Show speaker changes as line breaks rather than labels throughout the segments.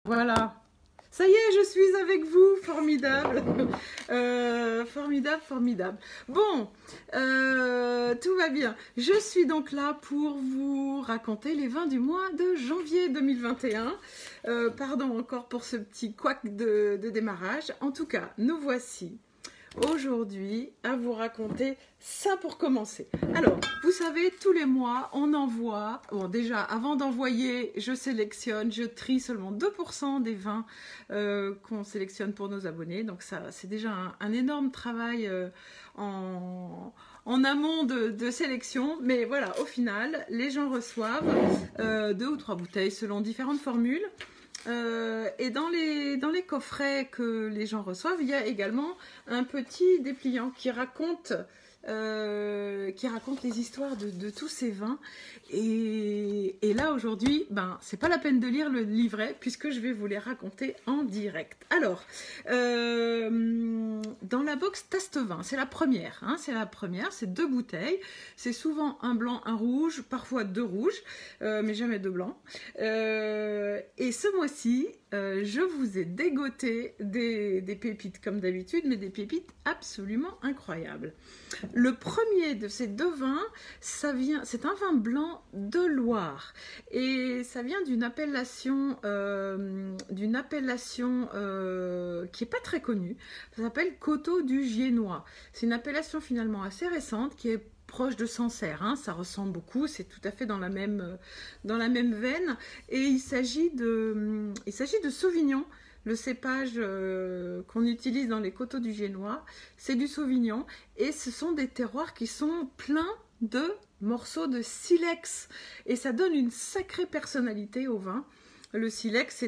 Voilà. Ça y est, je suis avec vous. Formidable. Formidable, formidable. Bon, tout va bien. Je suis donc là pour vous raconter les vins du mois de janvier 2021. Pardon encore pour ce petit couac de démarrage. En tout cas, nous voici aujourd'hui à vous raconter ça pour commencer. Alors, vous savez, tous les mois, on envoie, bon déjà, avant d'envoyer, je sélectionne, je trie seulement 2% des vins qu'on sélectionne pour nos abonnés. Donc ça, c'est déjà un énorme travail en amont de sélection. Mais voilà, au final, les gens reçoivent 2 ou 3 bouteilles selon différentes formules. Et dans les coffrets que les gens reçoivent, il y a également un petit dépliant qui raconte les histoires de tous ces vins. Et là aujourd'hui, c'est pas la peine de lire le livret puisque je vais vous les raconter en direct. Alors, dans la box Taste Vin, c'est la première, c'est 2 bouteilles. C'est souvent un blanc, un rouge, parfois 2 rouges, mais jamais 2 blancs. Et ce mois-ci, je vous ai dégoté des pépites comme d'habitude, mais des pépites absolument incroyables. Le premier de ces 2 vins, c'est un vin blanc de Loire et ça vient d'une appellation qui n'est pas très connue. Ça s'appelle Coteaux du Giennois. C'est une appellation finalement assez récente qui est proche de Sancerre, ça ressemble beaucoup, c'est tout à fait dans la même veine. Et il s'agit de Sauvignon. Le cépage qu'on utilise dans les coteaux du Giennois, c'est du Sauvignon. Et ce sont des terroirs qui sont pleins de morceaux de silex. Et ça donne une sacrée personnalité au vin. Le silex,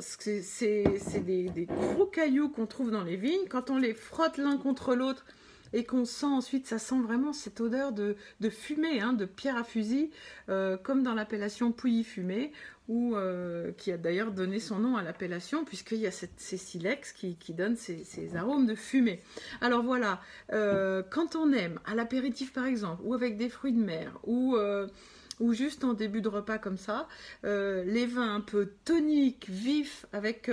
c'est des gros cailloux qu'on trouve dans les vignes. Quand on les frotte l'un contre l'autre, et qu'on sent ensuite, ça sent vraiment cette odeur de fumée, de pierre à fusil, comme dans l'appellation Pouilly-Fumé, qui a d'ailleurs donné son nom à l'appellation, puisqu'il y a ces silex qui donnent ces arômes de fumée. Alors voilà, quand on aime, à l'apéritif par exemple, ou avec des fruits de mer, ou juste en début de repas comme ça, les vins un peu toniques, vifs, avec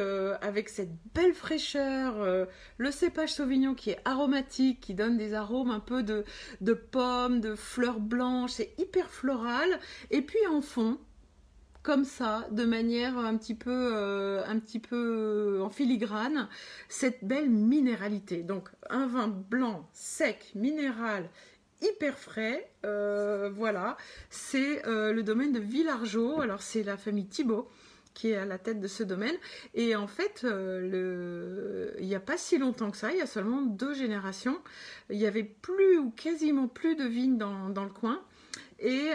cette belle fraîcheur, le cépage Sauvignon qui est aromatique, qui donne des arômes un peu de pommes, de fleurs blanches, c'est hyper floral, et puis en fond, comme ça, de manière un petit peu en filigrane, cette belle minéralité. Donc un vin blanc, sec, minéral, hyper frais, voilà, c'est le domaine de Villargeau. Alors c'est la famille Thibault qui est à la tête de ce domaine, et en fait il n'y a pas si longtemps que ça, il y a seulement 2 générations, il n'y avait plus ou quasiment plus de vignes dans le coin. Et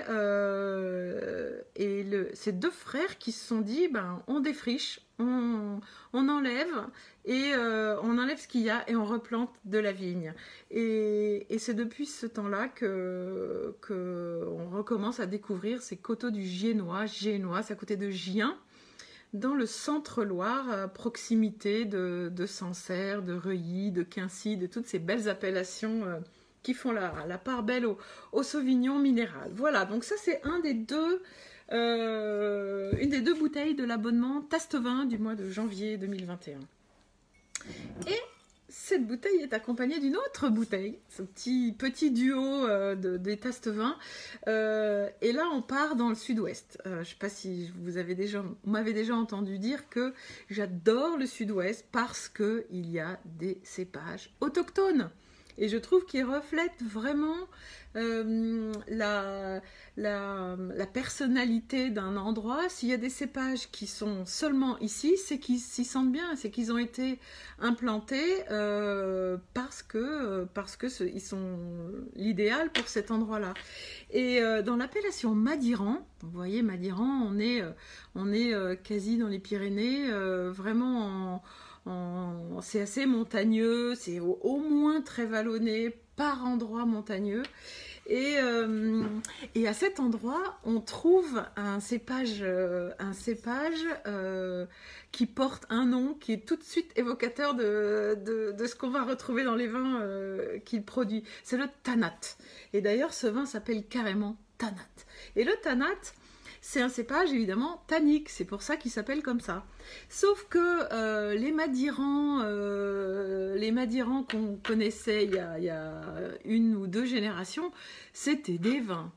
ces 2 frères qui se sont dit, on défriche, on enlève, et on enlève ce qu'il y a et on replante de la vigne. Et c'est depuis ce temps-là qu'on recommence à découvrir ces coteaux du Giennois. Giennois, c'est à côté de Gien, dans le centre-Loire, à proximité de Sancerre, de Reuilly, de Quincy, de toutes ces belles appellations qui font la part belle au Sauvignon minéral. Voilà, donc ça c'est une des 2 bouteilles de l'abonnement Taste Vin du mois de janvier 2021. Et cette bouteille est accompagnée d'une autre bouteille, ce petit duo des Taste Vin. Et là, on part dans le sud-ouest. Je ne sais pas si vous m'avez déjà entendu dire que j'adore le sud-ouest parce qu'il y a des cépages autochtones. Et je trouve qu'il reflète vraiment la personnalité d'un endroit. S'il y a des cépages qui sont seulement ici, c'est qu'ils s'y sentent bien, c'est qu'ils ont été implantés parce que ils sont l'idéal pour cet endroit-là. Et dans l'appellation Madiran, vous voyez Madiran, on est quasi dans les Pyrénées, vraiment c'est assez montagneux, c'est au moins très vallonné, par endroits montagneux. Et à cet endroit, on trouve un cépage qui porte un nom qui est tout de suite évocateur de ce qu'on va retrouver dans les vins qu'il produit. C'est le Tanat. Et d'ailleurs, ce vin s'appelle carrément Tanat. Et le Tanat, c'est un cépage évidemment tannique, c'est pour ça qu'il s'appelle comme ça. Sauf que les Madirans qu'on connaissait il y a 1 ou 2 générations, c'était des vins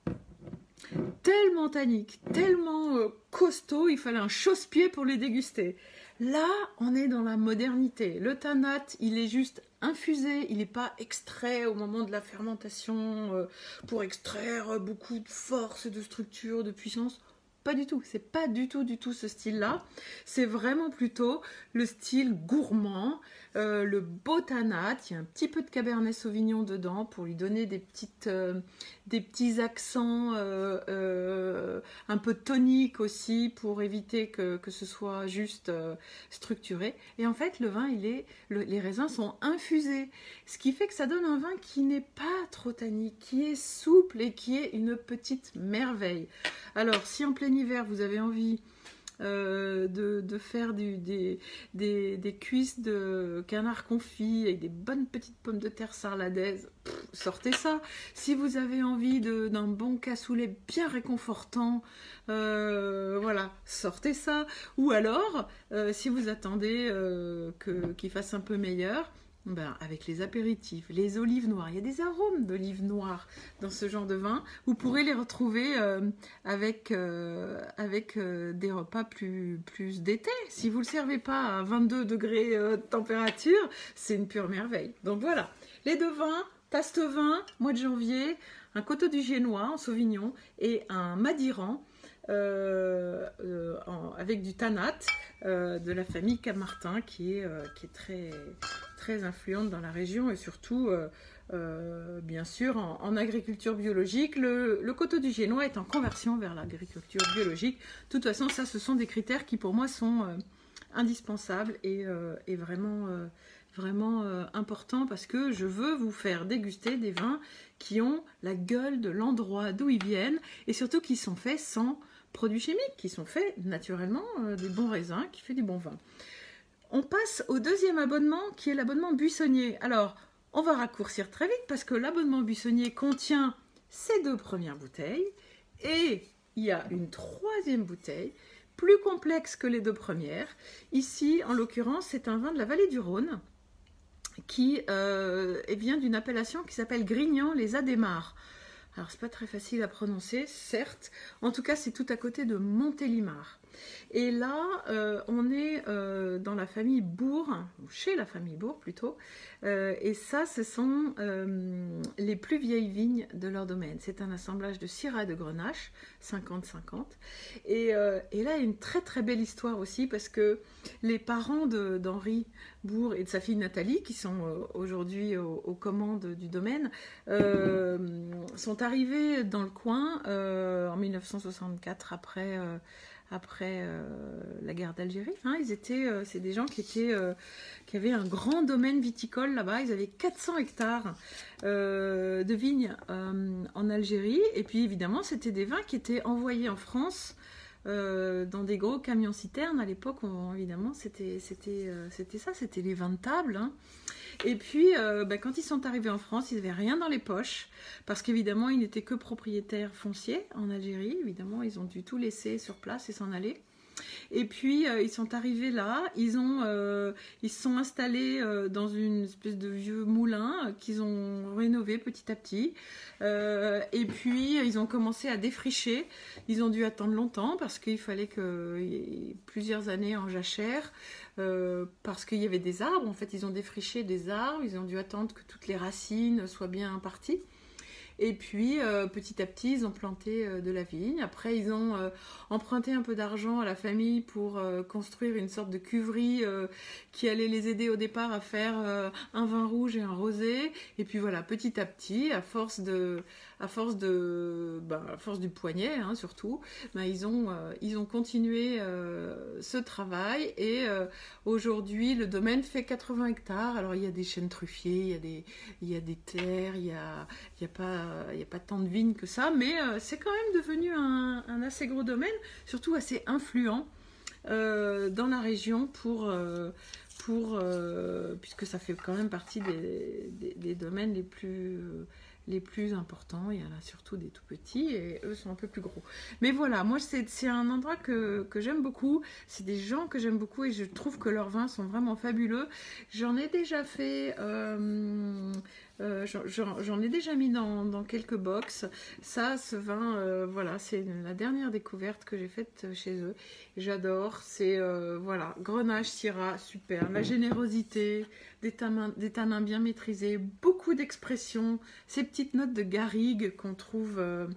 tellement tanniques, tellement costauds, il fallait un chausse-pied pour les déguster. Là, on est dans la modernité. Le tannat, il est juste infusé, il n'est pas extrait au moment de la fermentation pour extraire beaucoup de force, de structure, de puissance. Pas du tout, c'est pas du tout ce style-là. C'est vraiment plutôt le style gourmand, le beau tannat. Il y a un petit peu de cabernet sauvignon dedans pour lui donner des petits accents un peu toniques aussi pour éviter que ce soit juste structuré. Et en fait, le vin, les raisins sont infusés, ce qui fait que ça donne un vin qui n'est pas trop tannique, qui est souple et qui est une petite merveille. Alors, si en plein hiver, vous avez envie de faire des cuisses de canard confit avec des bonnes petites pommes de terre sarladaises, sortez ça. Si vous avez envie d'un bon cassoulet bien réconfortant, voilà, sortez ça. Ou alors, si vous attendez qu'il fasse un peu meilleur, ben, avec les apéritifs, les olives noires, il y a des arômes d'olives noires dans ce genre de vin, vous pourrez les retrouver avec des repas plus d'été. Si vous ne le servez pas à 22 degrés de température, c'est une pure merveille. Donc voilà, les 2 vins, Tastevin, mois de janvier, un Coteaux du Génois en Sauvignon et un Madiran avec du tannat de la famille Camartin qui est très influente dans la région et surtout bien sûr en agriculture biologique. Le Coteaux du Génois est en conversion vers l'agriculture biologique. De toute façon, ça, ce sont des critères qui pour moi sont indispensables et vraiment importants parce que je veux vous faire déguster des vins qui ont la gueule de l'endroit d'où ils viennent et surtout qui sont faits sans produits chimiques, qui sont faits naturellement des bons raisins, qui fait du bon vin. On passe au 2e abonnement qui est l'abonnement buissonnier. Alors, on va raccourcir très vite parce que l'abonnement buissonnier contient ces 2 premières bouteilles et il y a une 3e bouteille plus complexe que les 2 premières. Ici, en l'occurrence, c'est un vin de la vallée du Rhône qui vient d'une appellation qui s'appelle Grignan les Adhémars. Alors, c'est pas très facile à prononcer, certes. En tout cas, c'est tout à côté de Montélimar. Et là, on est dans la famille Bourg, ou chez la famille Bourg plutôt. Et ça, ce sont les plus vieilles vignes de leur domaine. C'est un assemblage de Syrah et de Grenache, 50-50. Et là, il y a une très très belle histoire aussi, parce que les parents d'Henri Bourg et de sa fille Nathalie, qui sont aujourd'hui aux commandes du domaine, sont arrivés dans le coin en 1964 après la guerre d'Algérie. Hein, c'est des gens qui avaient un grand domaine viticole là-bas. Ils avaient 400 hectares de vignes en Algérie. Et puis évidemment, c'était des vins qui étaient envoyés en France dans des gros camions-citernes. À l'époque, évidemment, c'était ça, c'était les vins de table. Hein. Et puis, quand ils sont arrivés en France, ils n'avaient rien dans les poches, parce qu'évidemment, ils n'étaient que propriétaires fonciers en Algérie. Évidemment, ils ont dû tout laisser sur place et s'en aller. Et puis, ils sont arrivés là, ils se sont installés dans une espèce de vieux moulin qu'ils ont rénové petit à petit. Et puis, ils ont commencé à défricher. Ils ont dû attendre longtemps parce qu'il fallait plusieurs années en jachère. Parce qu'il y avait des arbres, en fait ils ont défriché des arbres, ils ont dû attendre que toutes les racines soient bien parties. Et puis, petit à petit, ils ont planté de la vigne. Après, ils ont emprunté un peu d'argent à la famille pour construire une sorte de cuverie qui allait les aider au départ à faire un vin rouge et un rosé. Et puis voilà, petit à petit, à force du poignet, hein, surtout, ils ont continué ce travail. Et aujourd'hui, le domaine fait 80 hectares. Alors, il y a des chênes truffiers, il y a des terres, il n'y a pas tant de vignes que ça, mais c'est quand même devenu un assez gros domaine, surtout assez influent dans la région puisque ça fait quand même partie des domaines les plus importants. Il y en a surtout des tout petits et eux sont un peu plus gros. Mais voilà, moi c'est un endroit que j'aime beaucoup. C'est des gens que j'aime beaucoup et je trouve que leurs vins sont vraiment fabuleux. J'en ai déjà fait... j'en ai déjà mis dans quelques box. Ça, ce vin, voilà, c'est la dernière découverte que j'ai faite chez eux. J'adore. C'est, voilà, Grenache, Syrah, super. La générosité, des tanins bien maîtrisés, beaucoup d'expressions, ces petites notes de garrigue qu'on trouve un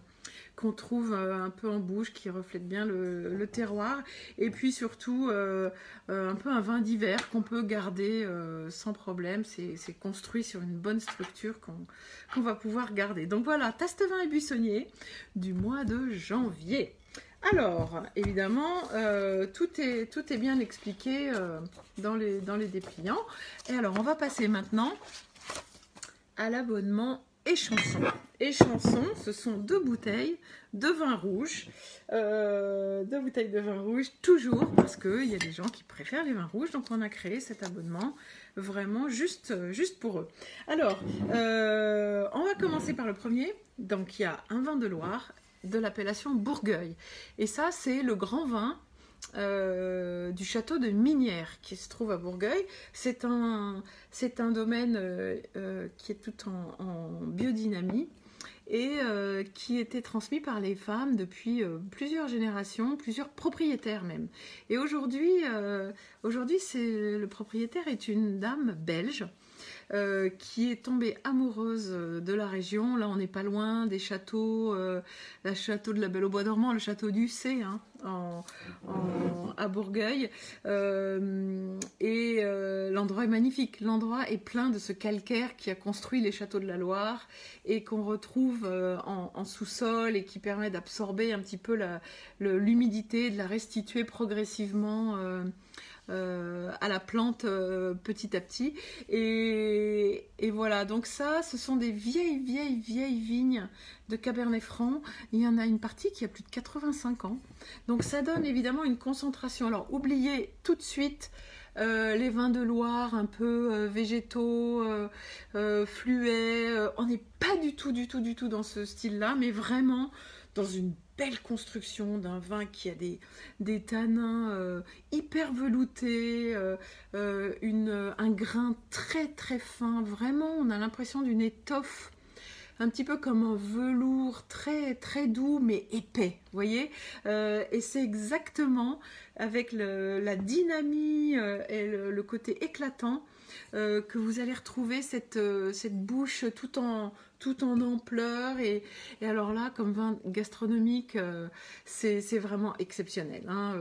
peu en bouche, qui reflète bien le terroir, et puis surtout un peu un vin d'hiver qu'on peut garder sans problème. C'est construit sur une bonne structure qu'on va pouvoir garder. Donc voilà, Tastevin et Buissonnier du mois de janvier. Alors, évidemment, tout est bien expliqué dans les dépliants. Et alors, on va passer maintenant à l'abonnement Échanson. Échanson, ce sont 2 bouteilles de vin rouge. 2 bouteilles de vin rouge, toujours, parce qu'il y a des gens qui préfèrent les vins rouges. Donc, on a créé cet abonnement vraiment juste pour eux. Alors, on va commencer par le premier. Donc, il y a un vin de Loire de l'appellation Bourgueil. Et ça, c'est le grand vin du château de Minières qui se trouve à Bourgueil. C'est un domaine qui est tout en biodynamie et qui était transmis par les femmes depuis plusieurs générations, plusieurs propriétaires même. Et aujourd'hui, le propriétaire est une dame belge qui est tombée amoureuse de la région. Là, on n'est pas loin des châteaux, le château de la Belle au Bois dormant, le château d'Ussé, hein, à Bourgueil. L'endroit est magnifique. L'endroit est plein de ce calcaire qui a construit les châteaux de la Loire et qu'on retrouve en sous-sol et qui permet d'absorber un petit peu l'humidité, de la restituer progressivement à la plante petit à petit. Et voilà, donc ça, ce sont des vieilles vignes de Cabernet Franc. Il y en a une partie qui a plus de 85 ans. Donc ça donne évidemment une concentration. Alors oubliez tout de suite les vins de Loire un peu végétaux, fluets. On n'est pas du tout dans ce style-là, mais vraiment dans une belle construction d'un vin qui a des tanins hyper veloutés, un grain très fin. Vraiment, on a l'impression d'une étoffe, un petit peu comme un velours très doux mais épais, vous voyez. Et c'est exactement avec la dynamie et le côté éclatant que vous allez retrouver cette bouche tout en ampleur. Et alors là, comme vin gastronomique, c'est vraiment exceptionnel, hein.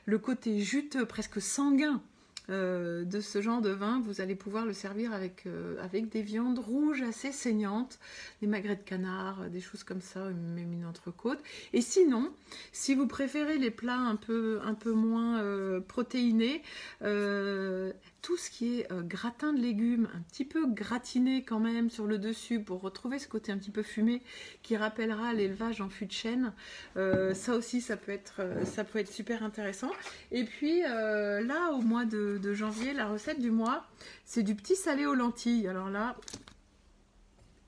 Le côté juteux, presque sanguin de ce genre de vin, vous allez pouvoir le servir avec des viandes rouges assez saignantes, des magrets de canard, des choses comme ça, même une entrecôte. Et sinon, si vous préférez les plats un peu moins protéinés, tout ce qui est gratin de légumes, un petit peu gratiné quand même sur le dessus pour retrouver ce côté un petit peu fumé qui rappellera l'élevage en fût de chêne, ça aussi ça peut être super intéressant. Et puis là, au mois de janvier, la recette du mois, c'est du petit salé aux lentilles. Alors là,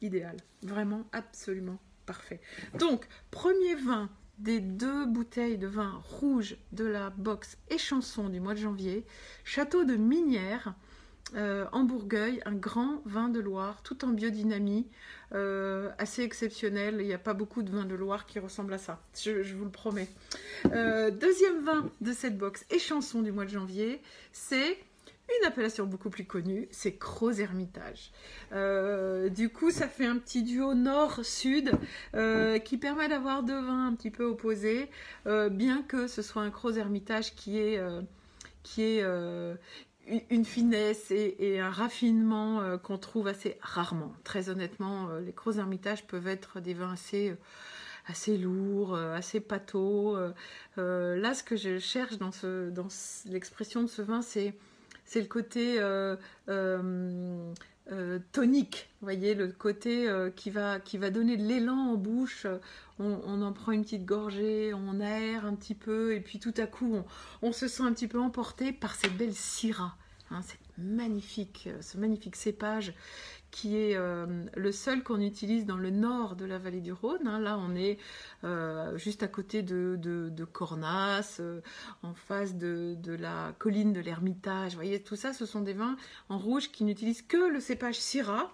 idéal, vraiment absolument parfait. Donc, premier vin des 2 bouteilles de vin rouge de la box Échanson du mois de janvier, château de Minières en Bourgueil, un grand vin de Loire, tout en biodynamie, assez exceptionnel. Il n'y a pas beaucoup de vins de Loire qui ressemblent à ça, je vous le promets. Deuxième vin de cette box Échanson du mois de janvier, c'est une appellation beaucoup plus connue, c'est Crozes-Hermitage. Du coup, ça fait un petit duo nord-sud qui permet d'avoir 2 vins un petit peu opposés, bien que ce soit un Crozes-Hermitage qui est une finesse et un raffinement qu'on trouve assez rarement. Très honnêtement, les Crozes-Hermitage peuvent être des vins assez lourds, assez pâteaux. Là, ce que je cherche dans l'expression de ce vin, c'est le côté tonique, vous voyez, le côté qui va donner de l'élan en bouche. On en prend une petite gorgée, on aère un petit peu, et puis tout à coup, on se sent un petit peu emporté par cette belle syrah. hein, ce magnifique cépage qui est le seul qu'on utilise dans le nord de la vallée du Rhône. Hein. Là, on est juste à côté de Cornas, en face de la colline de l'Ermitage. Vous voyez, tout ça, ce sont des vins en rouge qui n'utilisent que le cépage Syrah,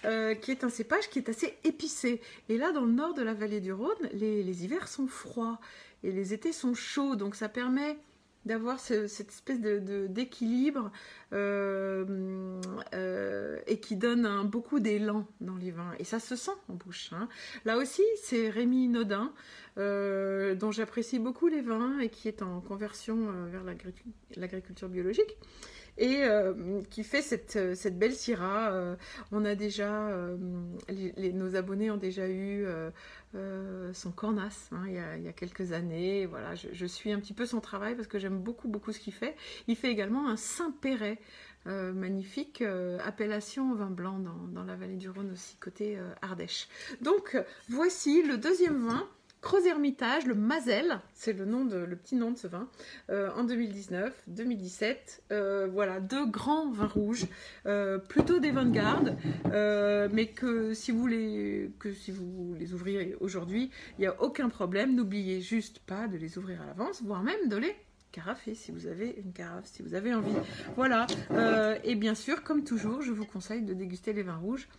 qui est un cépage qui est assez épicé. Et là, dans le nord de la vallée du Rhône, les hivers sont froids et les étés sont chauds. Donc, ça permet d'avoir cette espèce d'équilibre et qui donne beaucoup d'élan dans les vins. Et ça se sent en bouche. Hein. Là aussi, c'est Rémi Naudin, dont j'apprécie beaucoup les vins et qui est en conversion vers l'agriculture biologique. Et qui fait cette belle Syrah. On a déjà, nos abonnés ont déjà eu son Cornas, hein, il y a quelques années. Voilà, je suis un petit peu son travail parce que j'aime beaucoup ce qu'il fait. Il fait également un Saint-Péret, magnifique, appellation au vin blanc dans la vallée du Rhône aussi, côté Ardèche. Donc, voici le deuxième vin, Crozes-Hermitage, le Mazel, c'est le petit nom de ce vin, en 2019-2017. Voilà, 2 grands vins rouges, plutôt des vins de garde, mais que si vous les ouvrirez aujourd'hui, il n'y a aucun problème. N'oubliez juste pas de les ouvrir à l'avance, voire même de les carafer si vous avez une carafe, si vous avez envie. Voilà, et bien sûr, comme toujours, je vous conseille de déguster les vins rouges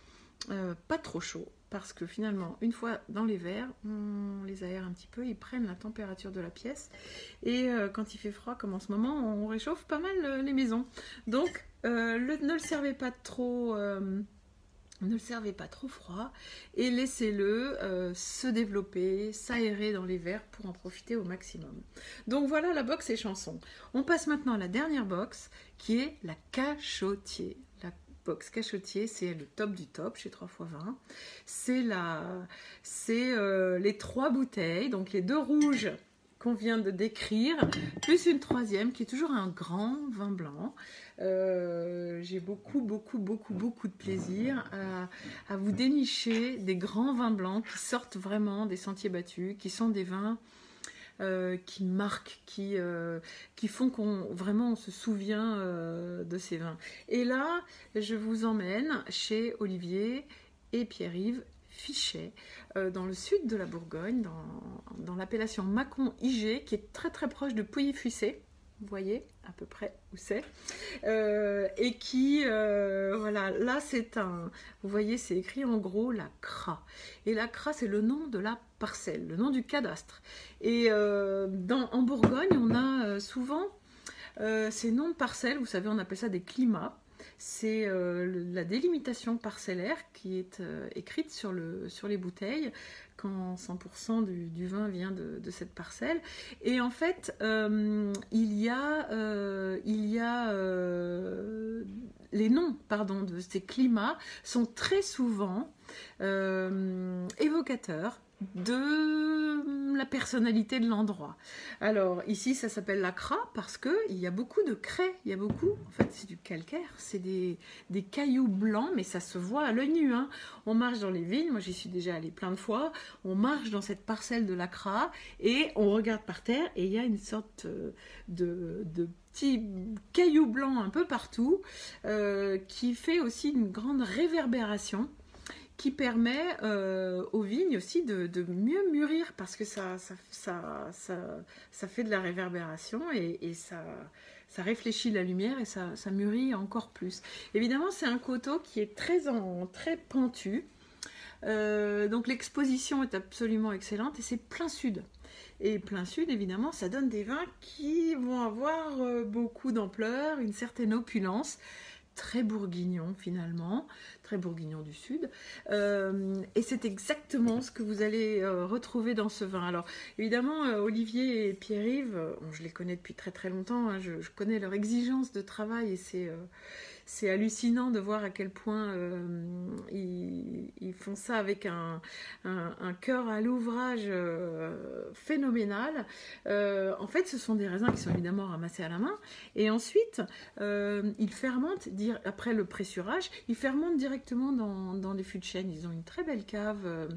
pas trop chauds, parce que finalement, une fois dans les verres, on les aère un petit peu, ils prennent la température de la pièce, et quand il fait froid, comme en ce moment, on réchauffe pas mal les maisons. Donc, ne le servez pas trop froid, et laissez-le se développer, s'aérer dans les verres pour en profiter au maximum. Donc voilà la box et chansons. On passe maintenant à la dernière box, qui est la Cachotier. Box Cachotier, c'est le top du top chez 3x20. C'est les 3 bouteilles, donc les 2 rouges qu'on vient de décrire, plus une troisième qui est toujours un grand vin blanc. J'ai beaucoup de plaisir à vous dénicher des grands vins blancs qui sortent vraiment des sentiers battus, qui sont des vins qui marquent, qui font qu'on se souvient de ces vins. Et là, je vous emmène chez Olivier et Pierre-Yves Fichet, dans le sud de la Bourgogne, dans l'appellation Mâcon-Igé, qui est très proche de Pouilly-Fuissé. Vous voyez à peu près où c'est, et qui, voilà, là vous voyez, c'est écrit en gros la CRA, et la CRA c'est le nom de la parcelle, le nom du cadastre, et en Bourgogne on a souvent ces noms de parcelles, vous savez, on appelle ça des climats. C'est la délimitation parcellaire qui est écrite sur les bouteilles quand 100% du vin vient de cette parcelle. Et en fait, il y a les noms, de ces climats sont très souvent évocateurs de la personnalité de l'endroit. Alors ici ça s'appelle la CRA parce que il y a beaucoup de craie, en fait c'est du calcaire, c'est des cailloux blancs, mais ça se voit à l'œil nu, hein. On marche dans les vignes, moi j'y suis déjà allée plein de fois, on marche dans cette parcelle de la CRA et on regarde par terre et il y a une sorte de petits cailloux blancs un peu partout, qui fait aussi une grande réverbération, qui permet aux vignes aussi de mieux mûrir, parce que ça fait de la réverbération et ça réfléchit la lumière et ça mûrit encore plus. Évidemment, c'est un coteau qui est très pentu, donc l'exposition est absolument excellente et c'est plein sud. Et plein sud, évidemment, ça donne des vins qui vont avoir beaucoup d'ampleur, une certaine opulence, très bourguignon finalement, très bourguignon du sud, et c'est exactement ce que vous allez retrouver dans ce vin. Alors évidemment, Olivier et Pierre-Yves, je les connais depuis très longtemps, hein, je connais leur exigence de travail et c'est hallucinant de voir à quel point ils font ça avec un cœur à l'ouvrage phénoménal. En fait, ce sont des raisins qui sont évidemment ramassés à la main, et ensuite ils fermentent, après le pressurage, ils fermentent directement dans les fûts de chêne. Ils ont une très belle cave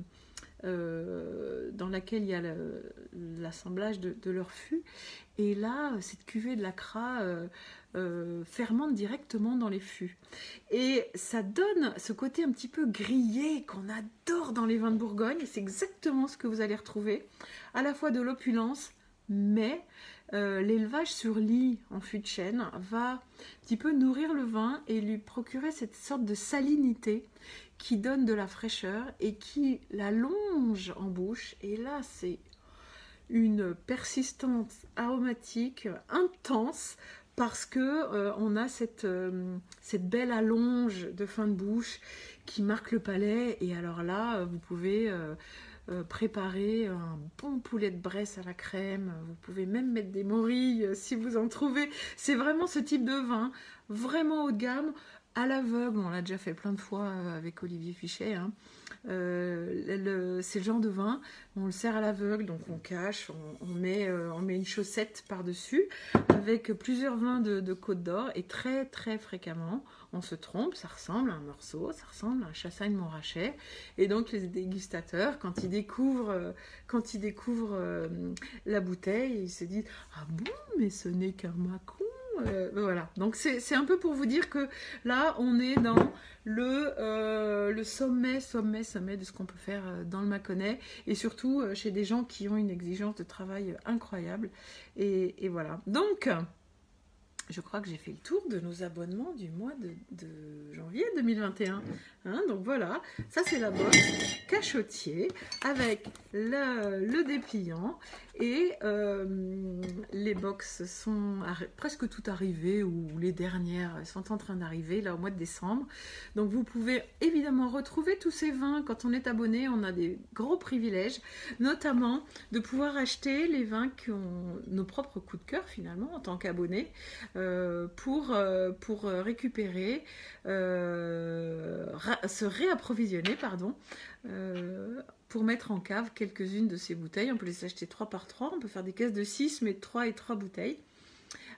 dans laquelle il y a l'assemblage de leurs fûts, Et là, cette cuvée de l'Acra fermente directement dans les fûts. Et ça donne ce côté un petit peu grillé qu'on adore dans les vins de Bourgogne. C'est exactement ce que vous allez retrouver. À la fois de l'opulence, mais l'élevage sur lit en fût de chêne va un petit peu nourrir le vin et lui procurer cette sorte de salinité qui donne de la fraîcheur et qui l'allonge en bouche. Et là, c'est une persistance aromatique intense parce que on a cette belle allonge de fin de bouche qui marque le palais. Et alors là, vous pouvez préparer un bon poulet de Bresse à la crème. Vous pouvez même mettre des morilles si vous en trouvez. C'est vraiment ce type de vin, vraiment haut de gamme. À l'aveugle, on l'a déjà fait plein de fois avec Olivier Fichet, hein. C'est le genre de vin, on le sert à l'aveugle, donc on cache, on met une chaussette par-dessus avec plusieurs vins de Côte d'Or et très très fréquemment on se trompe, ça ressemble à un morceau, ça ressemble à un Chassagne-Montrachet, et donc les dégustateurs, quand ils découvrent la bouteille, ils se disent « Ah bon, mais ce n'est qu'un Mâcon !» Voilà, donc c'est un peu pour vous dire que là on est dans le sommet de ce qu'on peut faire dans le Mâconnais, et surtout chez des gens qui ont une exigence de travail incroyable, et voilà. Donc je crois que j'ai fait le tour de nos abonnements du mois de janvier 2021. Hein, donc voilà, ça c'est la box cachotier avec le dépliant. Et les box sont presque toutes arrivées, ou les dernières sont en train d'arriver là au mois de décembre. Donc vous pouvez évidemment retrouver tous ces vins. Quand on est abonné, on a des gros privilèges, notamment de pouvoir acheter les vins qui ont nos propres coups de cœur finalement en tant qu'abonné, pour récupérer, se réapprovisionner, pardon, pour mettre en cave quelques-unes de ces bouteilles. On peut les acheter 3 par 3, on peut faire des caisses de 6, mais 3 et 3 bouteilles,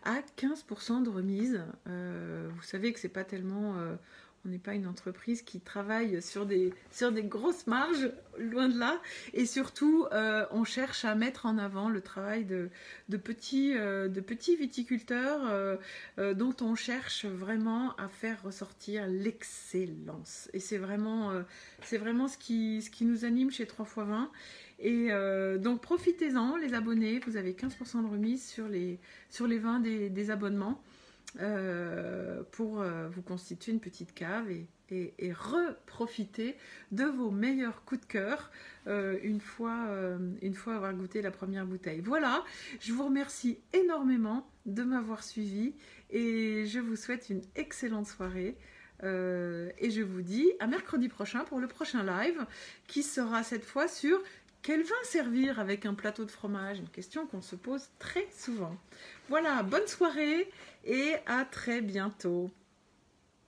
à 15% de remise. Vous savez que c'est pas tellement... on n'est pas une entreprise qui travaille sur des grosses marges, loin de là. Et surtout, on cherche à mettre en avant le travail de petits viticulteurs dont on cherche vraiment à faire ressortir l'excellence. Et c'est vraiment ce qui nous anime chez 3 x 20. Et donc profitez-en, les abonnés. Vous avez 15% de remise sur les vins des abonnements. Pour vous constituer une petite cave et reprofiter de vos meilleurs coups de cœur une fois avoir goûté la première bouteille. Voilà, je vous remercie énormément de m'avoir suivi et je vous souhaite une excellente soirée. Et je vous dis à mercredi prochain pour le prochain live qui sera cette fois sur quel vin servir avec un plateau de fromage, une question qu'on se pose très souvent. Voilà, bonne soirée et à très bientôt.